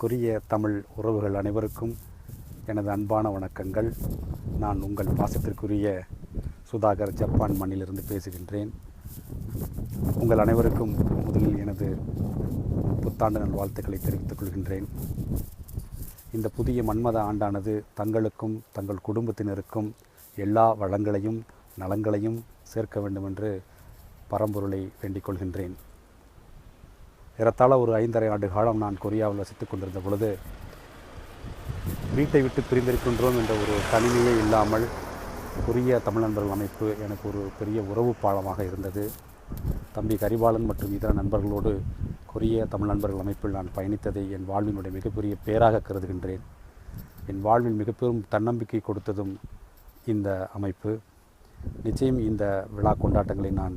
கொரிய தமிழ் உறவுகள் அனைவருக்கும் எனது அன்பான வணக்கங்கள். நான் உங்கள் பாசத்திற்குரிய சுதாகர், ஜப்பான் மண்ணிலிருந்து பேசுகின்றேன். உங்கள் அனைவருக்கும் முதலில் எனது புத்தாண்டு நல்வாழ்த்துக்களை தெரிவித்துக் கொள்கின்றேன். இந்த புதிய மன்மத ஆண்டானது தங்களுக்கும் தங்கள் குடும்பத்தினருக்கும் எல்லா வளங்களையும் நலங்களையும் சேர்க்க வேண்டுமென்று பரம்பொருளை வேண்டிக் கொள்கின்றேன். ஏறத்தாழ ஒரு 5½ ஆண்டு காலம் நான் கொரியாவில் வசித்துக் கொண்டிருந்த பொழுது வீட்டை விட்டு பிரிந்திருக்கின்றோம் என்ற ஒரு தனிமையே இல்லாமல் கொரிய தமிழ் நண்பர்கள் அமைப்பு எனக்கு ஒரு பெரிய உறவு பாலமாக இருந்தது. தம்பி கரிபாலன் மற்றும் இதர நண்பர்களோடு கொரிய தமிழ் நண்பர்கள் அமைப்பில் நான் பயணித்ததை என் வாழ்வினுடைய மிகப்பெரிய பேராக கருதுகின்றேன். என் வாழ்வில் மிகப்பெரும் தன்னம்பிக்கை கொடுத்ததும் இந்த அமைப்பு. நிச்சயம் இந்த விழா கொண்டாட்டங்களை நான்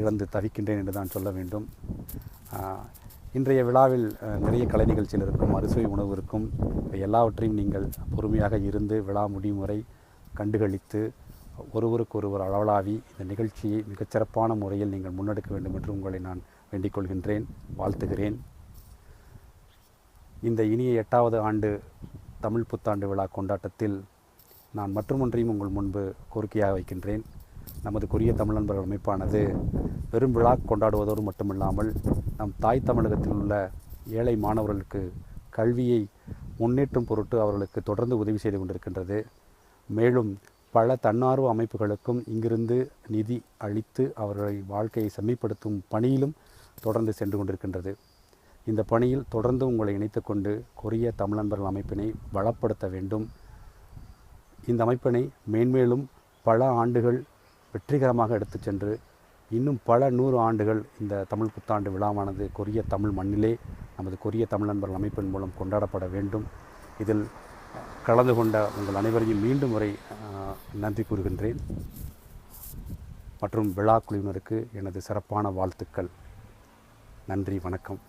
இழந்து தவிக்கின்றேன் என்று தான் சொல்ல வேண்டும். இன்றைய விழாவில் நிறைய கலை நிகழ்ச்சிகள் இருக்கும், அறுசுவை உணவு இருக்கும். எல்லாவற்றையும் நீங்கள் பொறுமையாக இருந்து விழா முடியும் வரை கண்டுகளித்து ஒருவருக்கொருவர் அளவலாவி இந்த நிகழ்ச்சியை மிகச்சிறப்பான முறையில் நீங்கள் முன்னெடுக்க வேண்டும் என்று உங்களை நான் வேண்டிக் கொள்கின்றேன், வாழ்த்துகிறேன். இந்த இனிய 8வது ஆண்டு தமிழ் புத்தாண்டு விழா கொண்டாட்டத்தில் நான் மற்றுமொன்றையும் உங்கள் முன்பு கோரிக்கையாக வைக்கின்றேன். நமது கொரிய தமிழ் நண்பர்கள் அமைப்பானது வெறும் விழா கொண்டாடுவதோடு மட்டுமில்லாமல் நம் தாய் தமிழகத்தில் உள்ள ஏழை மாணவர்களுக்கு கல்வியை முன்னேற்றும் பொருட்டு அவர்களுக்கு தொடர்ந்து உதவி செய்து கொண்டிருக்கின்றது. மேலும் பல தன்னார்வ அமைப்புகளுக்கும் இங்கிருந்து நிதி அளித்து அவர்களை வாழ்க்கையை செம்மைப்படுத்தும் பணியிலும் தொடர்ந்து சென்று கொண்டிருக்கின்றது. இந்த பணியில் தொடர்ந்து உங்களை இணைத்து கொண்டு கொரிய தமிழ் நண்பர்கள் அமைப்பினை வளப்படுத்த வேண்டும். இந்த அமைப்பினை மேன்மேலும் பல ஆண்டுகள் வெற்றிகரமாக எடுத்து சென்று இன்னும் பல 100 ஆண்டுகள் இந்த தமிழ் புத்தாண்டு விழாவானது கொரிய தமிழ் மண்ணிலே நமது கொரிய தமிழ் நண்பர்கள் அமைப்பின் மூலம் கொண்டாடப்பட வேண்டும். இதில் கலந்து கொண்ட உங்கள் அனைவரையும் மீண்டும் முறை நன்றி கூறுகின்றேன். மற்றும் விழா குழுவினருக்கு எனது சிறப்பான வாழ்த்துக்கள். நன்றி, வணக்கம்.